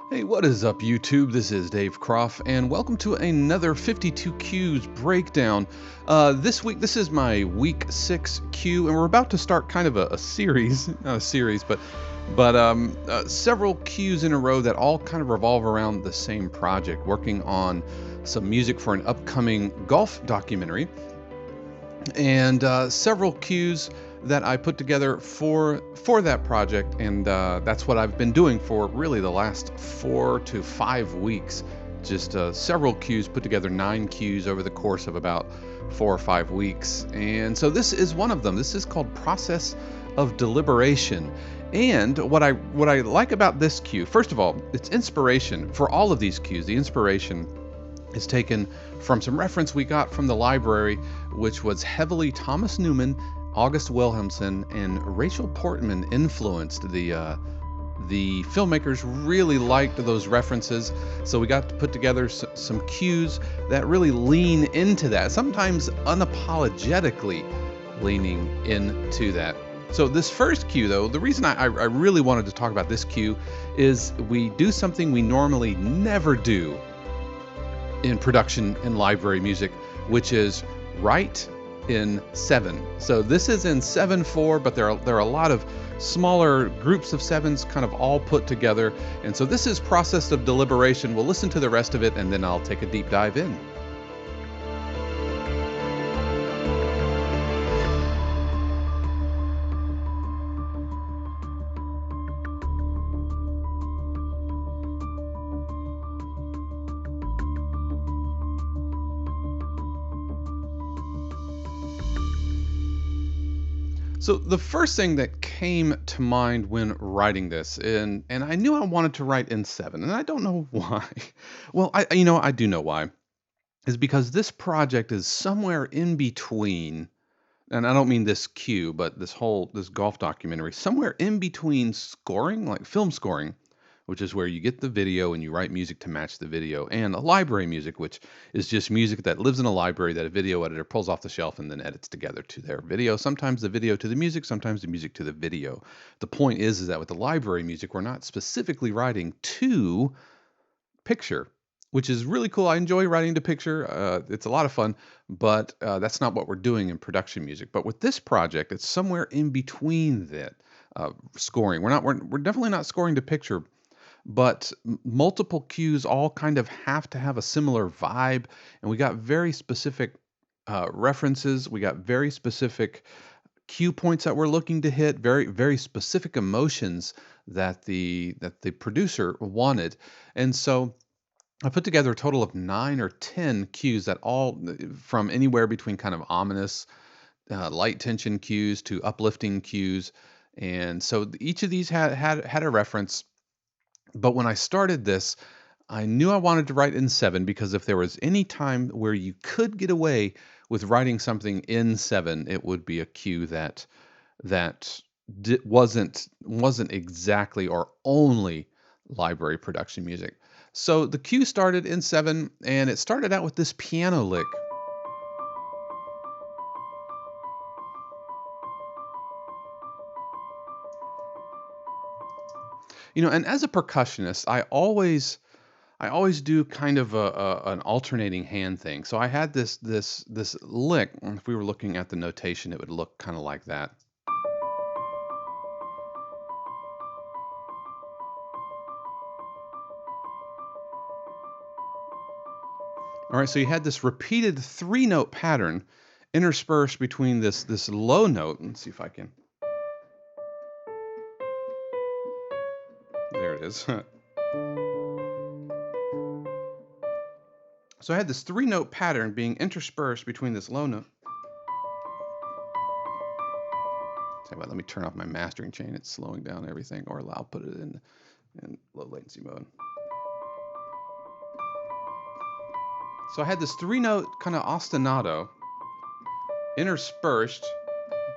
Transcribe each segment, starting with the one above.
Hey, what is up, YouTube? This is Dave Croft, and welcome to another 52 Qs breakdown. This week, this is my week 6 Q, and we're about to start kind of a series, not a series, but several Qs in a row that all kind of revolve around the same project, working on some music for an upcoming golf documentary, and several Qs that I put together for that project, and that's what I've been doing for really the last 4 to 5 weeks. Just several Qs, put together 9 Qs over the course of about 4 or 5 weeks, and so this is one of them. This is called Process of Deliberation. And what I like about this Q, first of all, it's inspiration for all of these Qs. The inspiration is taken from some reference we got from the library, which was heavily Thomas Newman, August Wilhelmsen, and Rachel Portman influenced. The filmmakers really liked those references, so we got to put together some cues that really lean into that, sometimes unapologetically leaning into that. So this first cue, though, the reason I really wanted to talk about this cue is we do something we normally never do in production and library music, which is write in 7. So this is in 7/4, but there are a lot of smaller groups of 7s kind of all put together. And so this is Process of Deliberation. We'll listen to the rest of it, and then I'll take a deep dive in. So the first thing that came to mind when writing this, and I knew I wanted to write in 7, and I don't know why. Well, I do know why, is because this project is somewhere in between, and I don't mean this cue, but this golf documentary, somewhere in between scoring, like film scoring, which is where you get the video and you write music to match the video, and a library music, which is just music that lives in a library that a video editor pulls off the shelf and then edits together to their video. Sometimes the video to the music, sometimes the music to the video. The point is that with the library music, we're not specifically writing to picture, which is really cool. I enjoy writing to picture. It's a lot of fun, but that's not what we're doing in production music. But with this project, it's somewhere in between that scoring. We're definitely not scoring to picture, but multiple cues all kind of have to have a similar vibe, and we got very specific references. We got very specific cue points that we're looking to hit, very specific emotions that the producer wanted. And so I put together a total of 9 or 10 cues that all from anywhere between kind of ominous, light tension cues to uplifting cues. And so each of these had a reference. But when I started this, I knew I wanted to write in 7, because if there was any time where you could get away with writing something in 7, it would be a cue that wasn't exactly or only library production music. So the cue started in 7, and it started out with this piano lick. And as a percussionist, I always do kind of an alternating hand thing. So I had this lick. If we were looking at the notation, it would look kind of like that. All right, so you had this repeated 3-note pattern interspersed between this low note. Let's see if I can. There it is. So I had this 3-note pattern being interspersed between this low note. Tell you what, let me turn off my mastering chain. It's slowing down everything, or I'll put it in low latency mode. So I had this 3-note kind of ostinato interspersed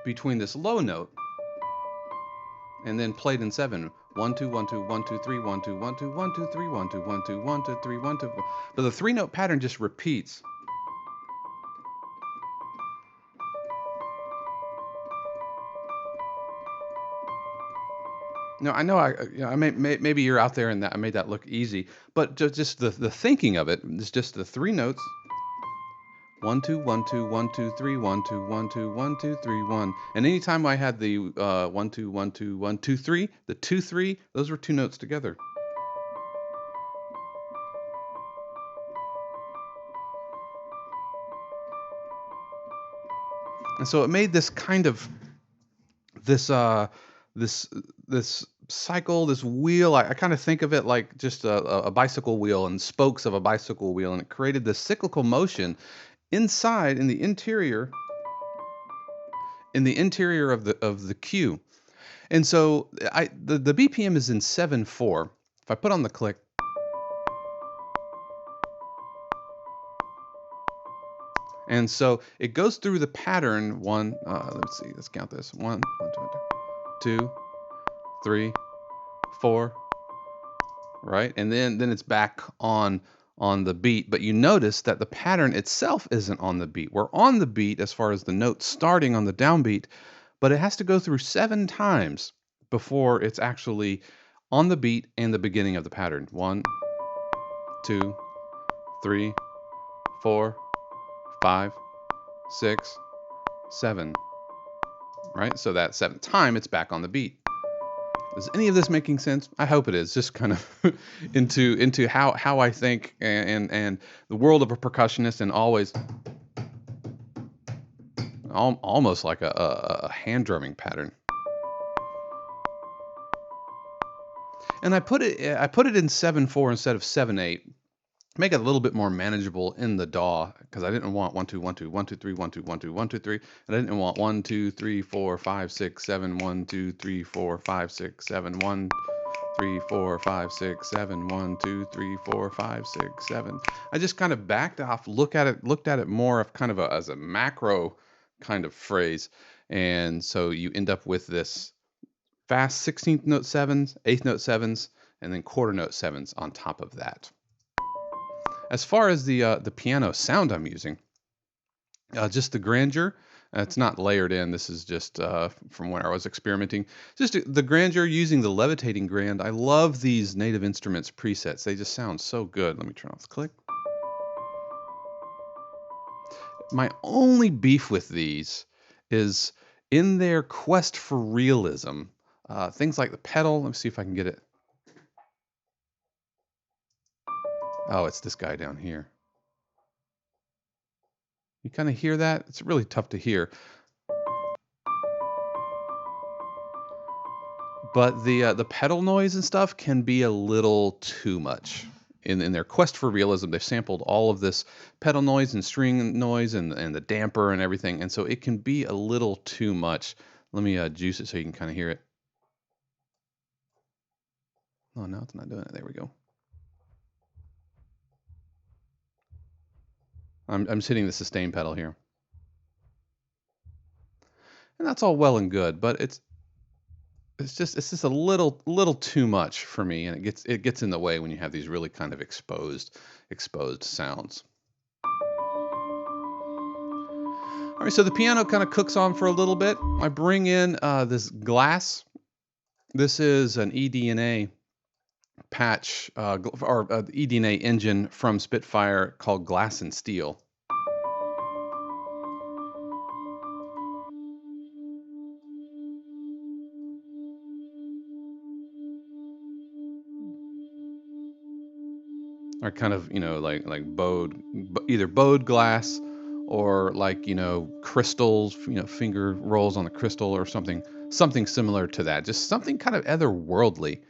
between this low note, and then played in 7. 1 2 1 2 1 2 3 1 2 1 2 1 2 3 1 2 1 2 1 2 3 1 2. But the 3-note pattern just repeats. No, I know. I maybe you're out there and that I made that look easy, but just the thinking of it is just the three notes: 1 2 1 2 1 2 3 1 2 1 2 1 2 3 1. And anytime I had the 1 2 1 2 1 2 3, the 2 3, those were two notes together. And so it made this kind of this this this cycle, this wheel. I kind of think of it like just a bicycle wheel and spokes of a bicycle wheel, and it created this cyclical motion inside in the interior of the cue. And so the BPM is in 7/4. If I put on the click, and so it goes through the pattern one. Let's see, let's count this: 1 2 3 4, right? And then it's back on the beat. But you notice that the pattern itself isn't on the beat. We're on the beat as far as the note starting on the downbeat, but it has to go through 7 times before it's actually on the beat and the beginning of the pattern. 1 2 3 4 5 6 7, right? So that 7th time it's back on the beat. Is any of this making sense? I hope it is. Just kind of into how I think and the world of a percussionist, and always almost like a hand drumming pattern. And I put it in 7/4 instead of 7/8. Make it a little bit more manageable in the DAW, because I didn't want 1 2 1 2 1 2 3 1 2 1 2 1 2 3, and I didn't want 1 2 3 4 5 6 7 1 2 3 4 5 6 7 1 3 4 5 6 7 1 2 3 4 5 6 7. I just kind of backed off, looked at it more of kind of as a macro kind of phrase, and so you end up with this fast 16th note 7s, 8th note 7s, and then quarter note 7s on top of that. As far as the piano sound I'm using, just the grandeur. It's not layered in. This is just from when I was experimenting. Just the grandeur using the levitating grand. I love these Native Instruments presets. They just sound so good. Let me turn off the click. My only beef with these is in their quest for realism. Things like the pedal. Let me see if I can get it. Oh, it's this guy down here. You kind of hear that? It's really tough to hear. But the pedal noise and stuff can be a little too much. In their quest for realism, they've sampled all of this pedal noise and string noise and the damper and everything, and so it can be a little too much. Let me juice it so you can kind of hear it. Oh, no, it's not doing it. There we go. I'm just hitting the sustain pedal here. And that's all well and good, but it's just a little too much for me, and it gets in the way when you have these really kind of exposed sounds. All right, so the piano kind of cooks on for a little bit. I bring in this glass. This is an eDNA patch or eDNA engine from Spitfire called Glass and Steel. Or kind of, like either bowed glass, or like, crystals, finger rolls on the crystal or something similar to that. Just something kind of otherworldly.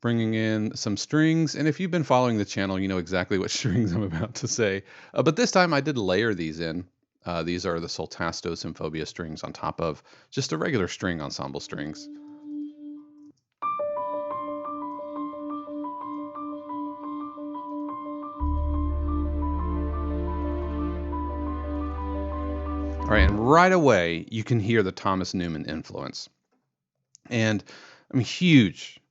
Bringing in some strings, and if you've been following the channel, you know exactly what strings I'm about to say. But this time I did layer these in. These are the Soltasto Symphobia strings on top of just a regular string ensemble strings. All right, and right away you can hear the Thomas Newman influence. And I'm a huge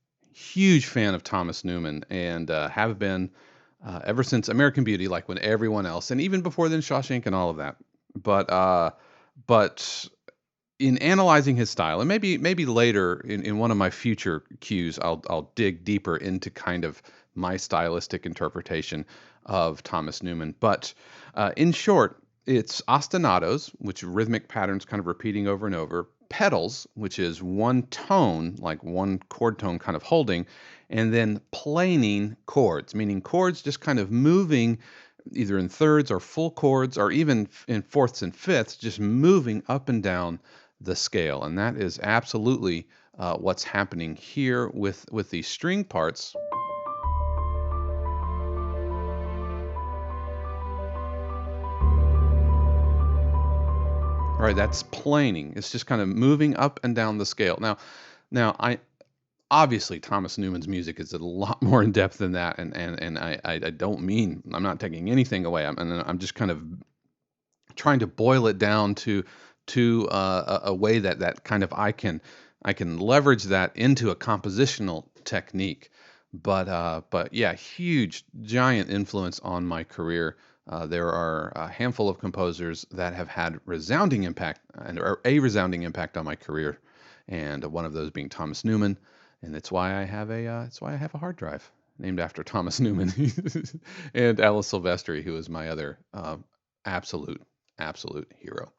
fan of Thomas Newman, and have been ever since American Beauty, like when everyone else, and even before then Shawshank and all of that. But in analyzing his style, and maybe later in one of my future cues, I'll dig deeper into kind of my stylistic interpretation of Thomas Newman. But in short, it's ostinatos, which are rhythmic patterns kind of repeating over and over, pedals, which is one tone, like one chord tone kind of holding, and then planing chords, meaning chords just kind of moving either in thirds or full chords or even in fourths and fifths, just moving up and down the scale. And that is absolutely what's happening here with these string parts. All right, that's planing. It's just kind of moving up and down the scale. Now, I obviously Thomas Newman's music is a lot more in depth than that, and I don't mean, I'm not taking anything away. I'm just kind of trying to boil it down to a way that kind of I can leverage that into a compositional technique. But yeah, huge giant influence on my career. There are a handful of composers that have had resounding impact, or a resounding impact on my career, and one of those being Thomas Newman, and that's why I have a hard drive named after Thomas Newman, and Alice Silvestri, who is my other absolute absolute hero.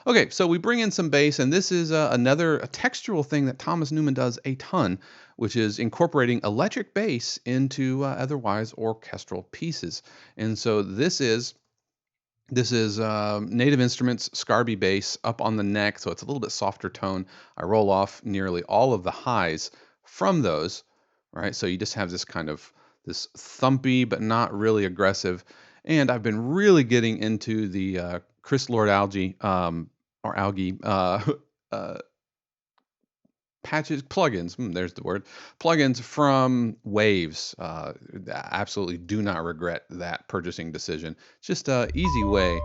Okay, so we bring in some bass, and this is another a textural thing that Thomas Newman does a ton, which is incorporating electric bass into otherwise orchestral pieces. And so this is Native Instruments Scarby bass up on the neck, so it's a little bit softer tone. I roll off nearly all of the highs from those, right? So you just have this kind of this thumpy but not really aggressive. And I've been really getting into the Chris Lord-Alge or Algae uh, patches, plugins. There's the word. Plugins from Waves. Absolutely do not regret that purchasing decision. It's just a easy way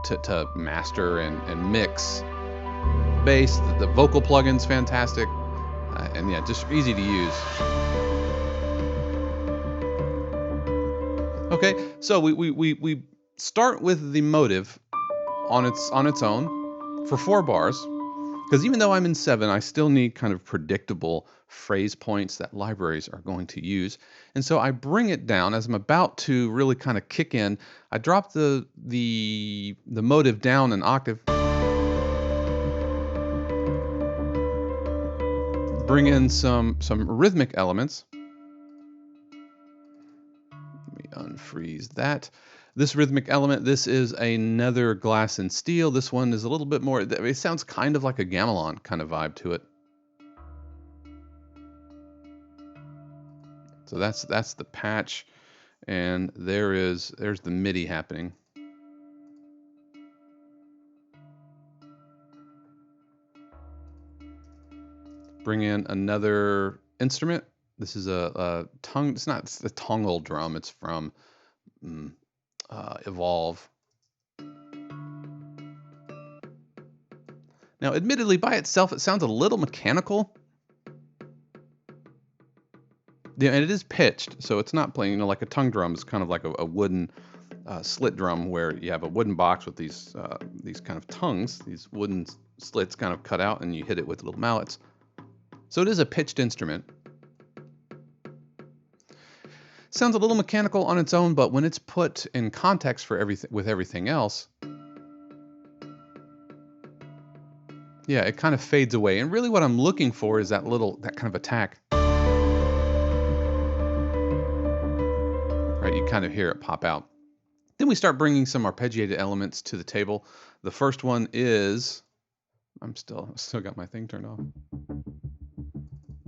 to master and mix bass. The vocal plugins fantastic, and yeah, just easy to use. Okay, so we start with the motive on its own for 4 bars, because even though I'm in 7, I still need kind of predictable phrase points that libraries are going to use. And so I bring it down as I'm about to really kind of kick in. I drop the motive down an octave, bring in some rhythmic elements. Let me unfreeze that. This rhythmic element, this is another Glass and Steel. This one is a little bit more, it sounds kind of like a gamelan kind of vibe to it. So that's the patch, and there's the MIDI happening. Bring in another instrument. This is a tongue. It's not the tongal drum. It's from Evolve. Now, admittedly, by itself, it sounds a little mechanical. Yeah, and it is pitched, so it's not playing, like a tongue drum is kind of like a wooden slit drum, where you have a wooden box with these kind of tongues, these wooden slits kind of cut out, and you hit it with little mallets. So it is a pitched instrument. Sounds a little mechanical on its own, but when it's put in context for everything else, yeah, it kind of fades away. And really what I'm looking for is that kind of attack. Right, you kind of hear it pop out. Then we start bringing some arpeggiated elements to the table. The first one is, I've still got my thing turned off.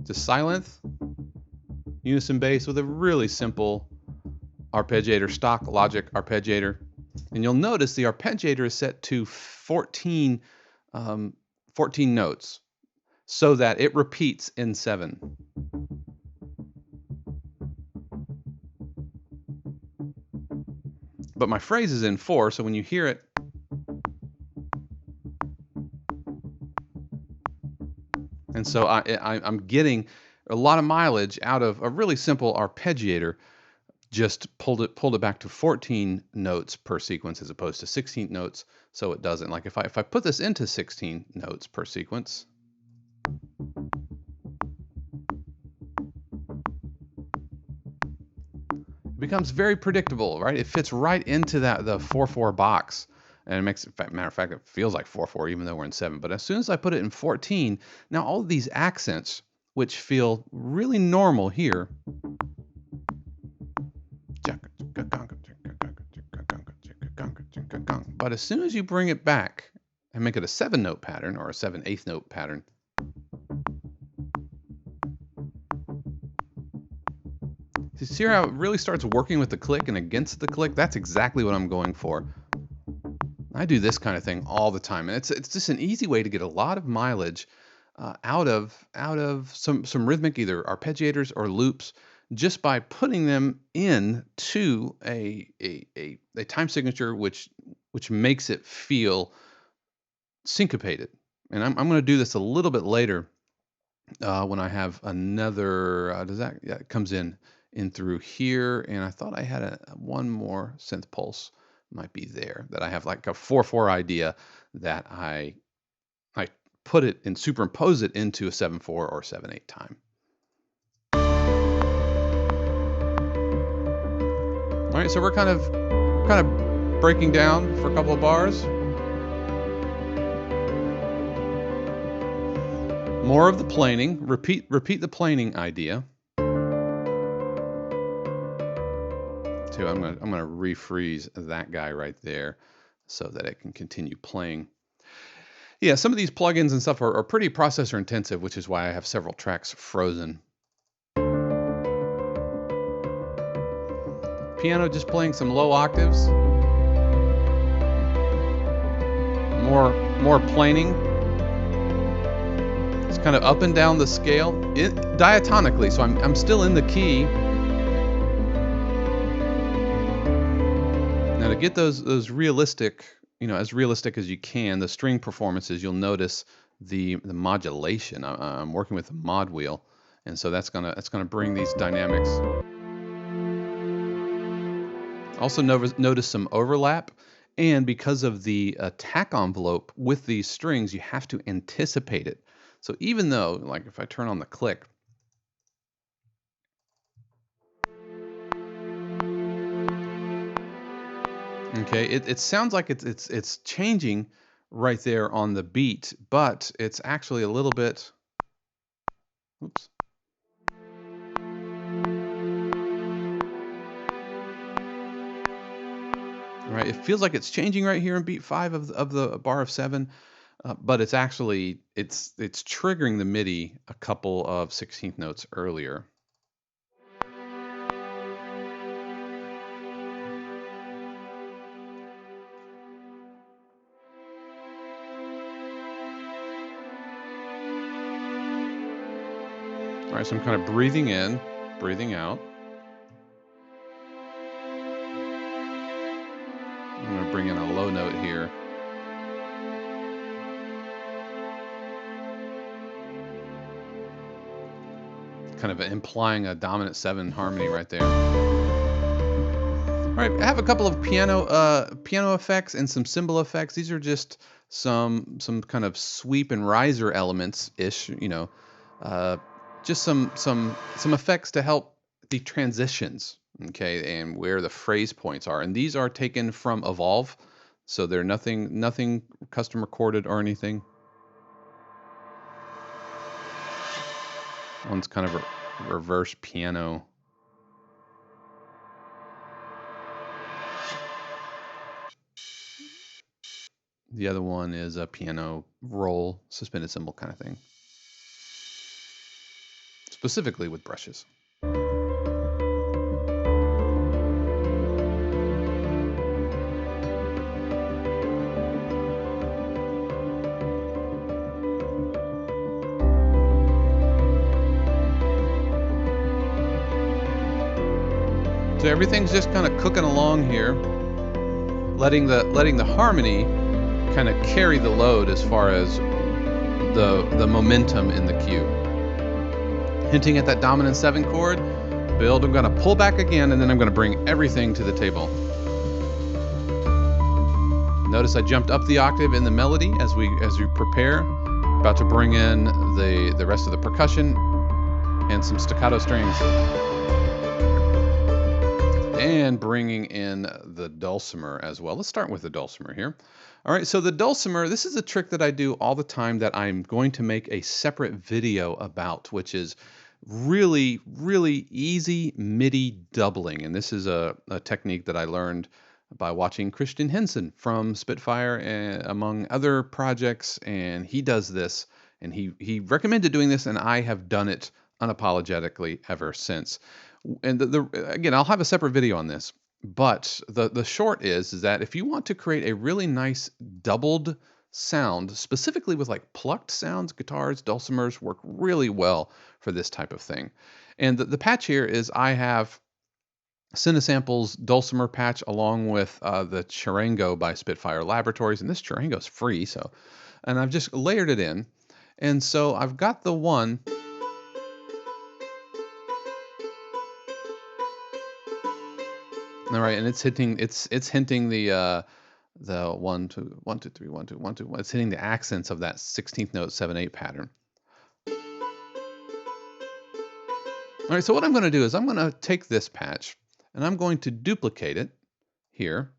Just Sylenth, unison bass with a really simple arpeggiator, stock Logic arpeggiator. And you'll notice the arpeggiator is set to 14 notes so that it repeats in 7. But my phrase is in 4, so when you hear it, and so I'm getting a lot of mileage out of a really simple arpeggiator just pulled it back to 14 notes per sequence as opposed to 16 notes, so it doesn't. Like if I put this into 16 notes per sequence, it becomes very predictable, right? It fits right into the 4/4 box. And it makes, matter of fact, it feels like 4/4 even though we're in 7. But as soon as I put it in 14, now all of these accents, which feel really normal here, but as soon as you bring it back and make it a 7-note pattern or a 7/8 note pattern, you see how it really starts working with the click and against the click? That's exactly what I'm going for. I do this kind of thing all the time, and it's just an easy way to get a lot of mileage out of some rhythmic either arpeggiators or loops just by putting them in to a time signature which makes it feel syncopated. And I'm going to do this a little bit later when I have another. Yeah, it comes in through here, and I thought I had one more synth pulse might be there that I have like a 4/4 idea that I put it and superimpose it into a 7/4 or 7/8 time. All right, so we're kind of breaking down for a couple of bars. More of the planing. Repeat the planing idea. Too, I'm gonna refreeze that guy right there so that it can continue playing. Yeah, some of these plugins and stuff are pretty processor intensive, which is why I have several tracks frozen. Piano just playing some low octaves. More planing. It's kind of up and down the scale, diatonically, so I'm still in the key. Now to get those realistic, as realistic as you can, the string performances, you'll notice the modulation. I'm working with a mod wheel, and so that's gonna bring these dynamics. Also notice some overlap, and because of the attack envelope with these strings, you have to anticipate it. So even though, like if I turn on the click, okay, it sounds like it's changing right there on the beat, but it's actually a little bit, oops. All right, it feels like it's changing right here in beat 5 of the bar of 7, but it's actually, it's triggering the MIDI a couple of 16th notes earlier. All right, so I'm kind of breathing in, breathing out. I'm going to bring in a low note here. Kind of implying a dominant 7 harmony right there. All right, I have a couple of piano effects and some cymbal effects. These are just some kind of sweep and riser elements ish, just some effects to help the transitions, okay, and where the phrase points are. And these are taken from Evolve, so they're nothing custom recorded or anything. One's kind of a reverse piano. The other one is a piano roll, suspended cymbal kind of thing. Specifically with brushes. So everything's just kind of cooking along here, letting the harmony kind of carry the load as far as the momentum in the cue. Hinting at that dominant 7 chord, build. I'm going to pull back again, and then I'm going to bring everything to the table. Notice I jumped up the octave in the melody as we prepare. About to bring in the rest of the percussion and some staccato strings. And bringing in the dulcimer as well. Let's start with the dulcimer here. All right, so the dulcimer, this is a trick that I do all the time that I'm going to make a separate video about, which is really, really easy MIDI doubling. And this is a technique that I learned by watching Christian Henson from Spitfire, among other projects. And he does this, and he recommended doing this, and I have done it unapologetically ever since. And again, I'll have a separate video on this, but the short is that if you want to create a really nice doubled sound, specifically with like plucked sounds, guitars, dulcimers work really well for this type of thing. And the patch here is I have Cinesample's dulcimer patch along with the Chirango by Spitfire Laboratories, and this Chirango is free, and I've just layered it in, and so I've got the one. All right, and it's hinting the 1 2 1 2 3 1 2 1 2. It's hitting the accents of that 16th note 7/8 pattern. All right, so what I'm going to do is I'm going to take this patch and I'm going to duplicate it here.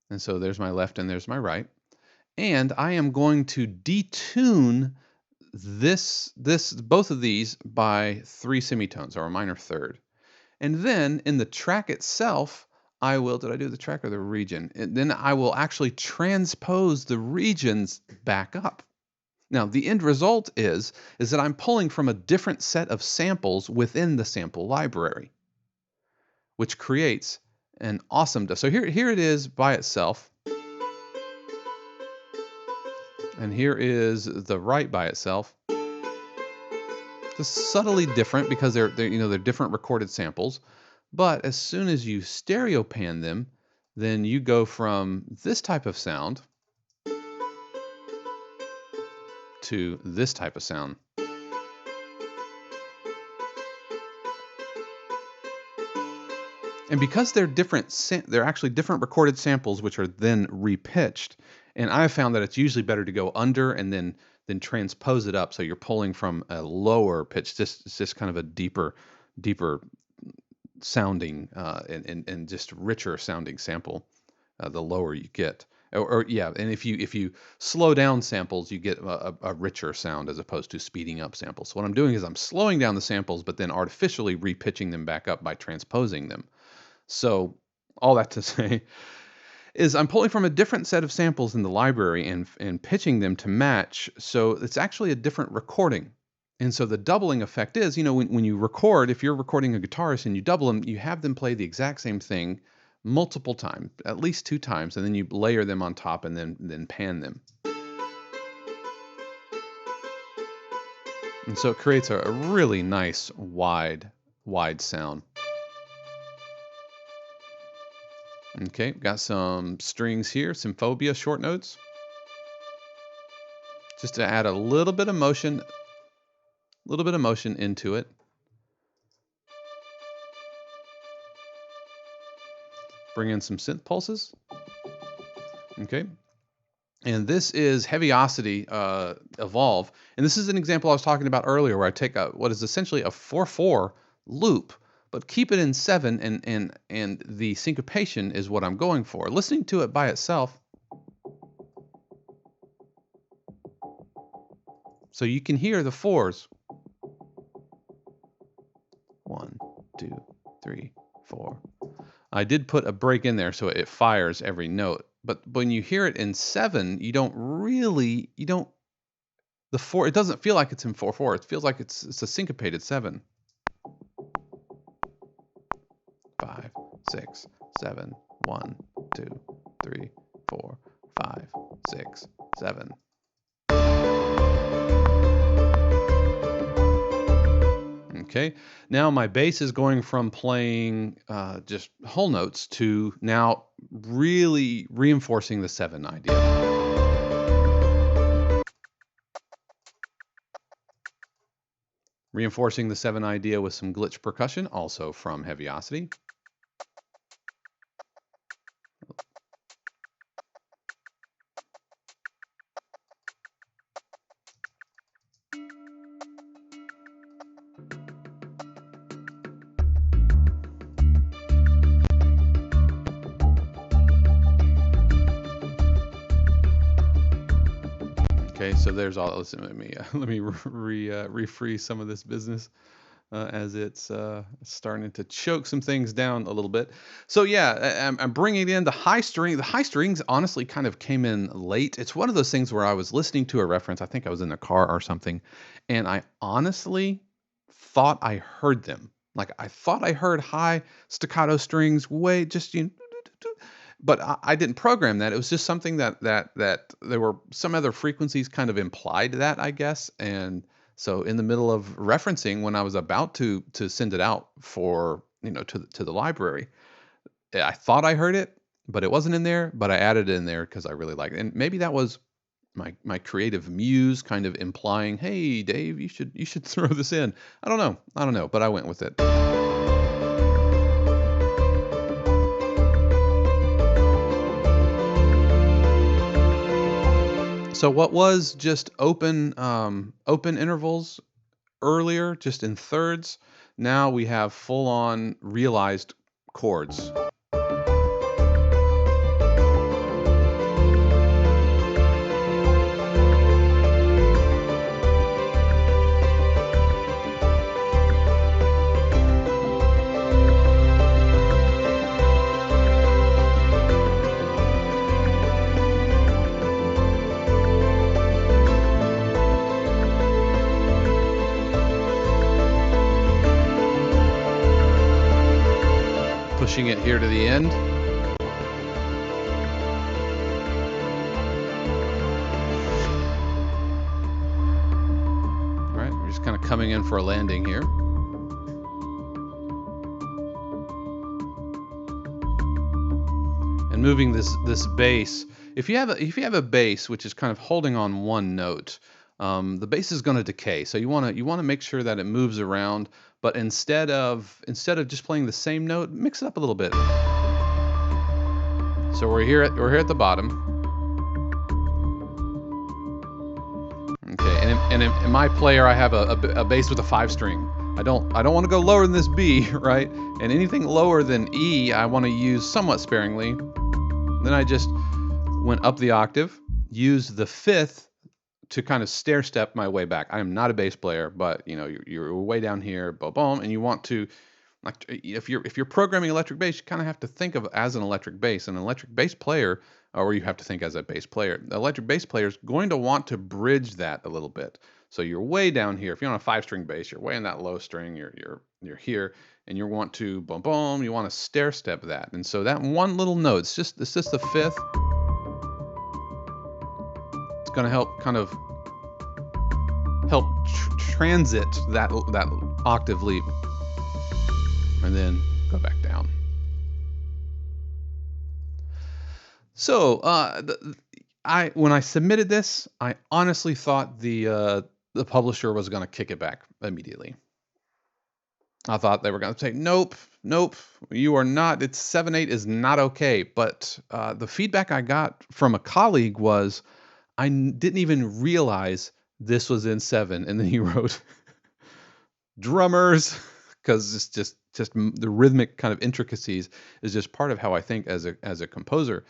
And so there's my left and there's my right. And I am going to detune both of these by 3 semitones, or a minor third. And then in the track itself, did I do the track or the region? And then I will actually transpose the regions back up. Now, the end result is that I'm pulling from a different set of samples within the sample library, which creates an awesome. So here it is by itself. And here is the right by itself. Just subtly different because they're different recorded samples. But as soon as you stereo pan them, then you go from this type of sound to this type of sound. And because they're different, they're actually different recorded samples, which are then repitched. And I've found that it's usually better to go under and then transpose it up, so you're pulling from a lower pitch. It's just kind of a deeper sounding and just richer sounding sample, the lower you get. And if you slow down samples, you get a richer sound as opposed to speeding up samples. So what I'm doing is I'm slowing down the samples, but then artificially repitching them back up by transposing them. So all that to say is I'm pulling from a different set of samples in the library and pitching them to match. So it's actually a different recording. And so the doubling effect is, when you record, if you're recording a guitarist and you double them, you have them play the exact same thing multiple times, at least 2 times, and then you layer them on top and then pan them. And so it creates a really nice wide sound. Okay, got some strings here, Symphobia short notes. Just to add a little bit of motion into it. Bring in some synth pulses. Okay. And this is Heaviosity Evolve. And this is an example I was talking about earlier where I take what is essentially a 4/4 loop, but keep it in 7, and the syncopation is what I'm going for. Listening to it by itself, so you can hear the 4s. 1, 2, 3, 4. I did put a break in there so it fires every note. But when you hear it in 7, it doesn't feel like it's in 4/4. It feels like it's a syncopated 7. 5, 6, 7, 1, 2, 3, 4, 5, 6, 7. Okay, now my bass is going from playing just whole notes to now really reinforcing the 7 idea. Reinforcing the 7 idea with some glitch percussion, also from Heaviosity. Okay, so there's all. Listen, let me refreeze some of this business as it's starting to choke some things down a little bit. So yeah, I'm bringing in the high string. The high strings honestly kind of came in late. It's one of those things where I was listening to a reference. I think I was in the car or something, and I honestly thought I heard them. Like I thought I heard high staccato strings way just but I didn't program that. It was just something that there were some other frequencies kind of implied that, I guess. And so in the middle of referencing when I was about to send it out for, to the library, I thought I heard it, but it wasn't in there, but I added it in there because I really liked it. And maybe that was my creative muse kind of implying, "Hey, Dave, you should throw this in." I don't know, but I went with it. So what was just open intervals earlier, just in thirds, now we have full on realized chords. Pushing it here to the end. All right, we're just kind of coming in for a landing here. And moving this bass. If you have a bass which is kind of holding on one note, the bass is going to decay. So you want to make sure that it moves around. But instead of just playing the same note, mix it up a little bit. So we're here at the bottom. Okay, and in my player, I have a bass with a 5 string. I don't want to go lower than this B, right? And anything lower than E, I want to use somewhat sparingly. Then I just went up the octave, used the 5th to kind of stair step my way back. I am not a bass player, but you're way down here, boom, boom, and you want to, like, if you're programming electric bass, you kind of have to think of as an electric bass. An electric bass player, or you have to think as a bass player. The electric bass player is going to want to bridge that a little bit. So you're way down here. If you're on a 5-string bass, you're way in that low string. You're here, and you want to boom, boom. You want to stair step that, and so that one little note, it's just the 5th. It's going to help kind of transit that octave leap, and then go back down. So when I submitted this, I honestly thought the publisher was going to kick it back immediately. I thought they were going to say, nope, you are not. It's 7/8 is not okay. But the feedback I got from a colleague was, I didn't even realize this was in 7, and then he wrote drummers, because it's just the rhythmic kind of intricacies is just part of how I think as a composer.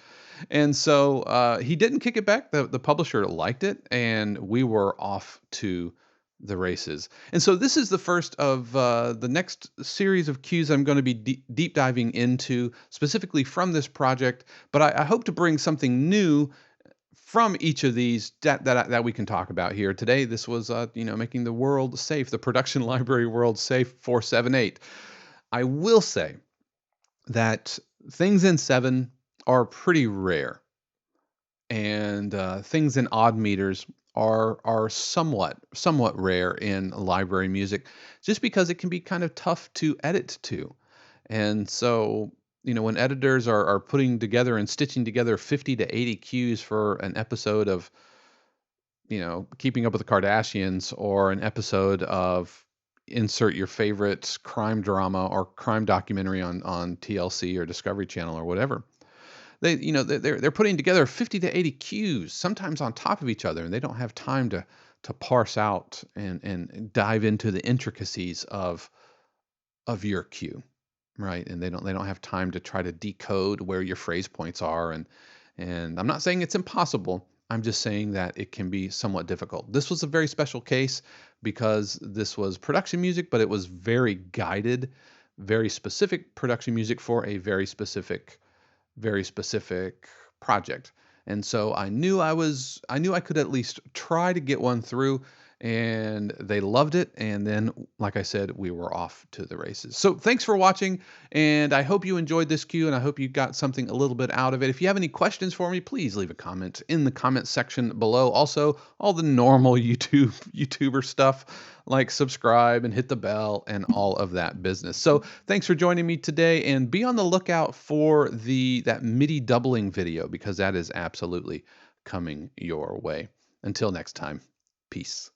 And so he didn't kick it back. The publisher liked it, and we were off to the races. And so this is the first of the next series of cues I'm going to be deep diving into, specifically from this project. But I hope to bring something new from each of these that we can talk about here today. This was making the world safe, the production library world safe for 7/8. I will say that things in 7 are pretty rare, and things in odd meters are somewhat rare in library music, just because it can be kind of tough to edit to. And so, when editors are putting together and stitching together 50 to 80 cues for an episode of, Keeping Up with the Kardashians, or an episode of, insert your favorite crime drama or crime documentary on TLC or Discovery Channel or whatever. They're putting together 50 to 80 cues, sometimes on top of each other, and they don't have time to parse out and dive into the intricacies of your cue, right? And they don't have time to try to decode where your phrase points are. And I'm not saying it's impossible. I'm just saying that it can be somewhat difficult. This was a very special case because this was production music, but it was very guided, very specific production music for a very specific project. And so I knew I could at least try to get one through, and they loved it. And then, like I said, we were off to the races. So thanks for watching, and I hope you enjoyed this cue, and I hope you got something a little bit out of it. If you have any questions for me, please leave a comment in the comment section below. Also, all the normal YouTuber stuff, like subscribe and hit the bell and all of that business. So thanks for joining me today, and be on the lookout for that MIDI doubling video, because that is absolutely coming your way. Until next time, peace.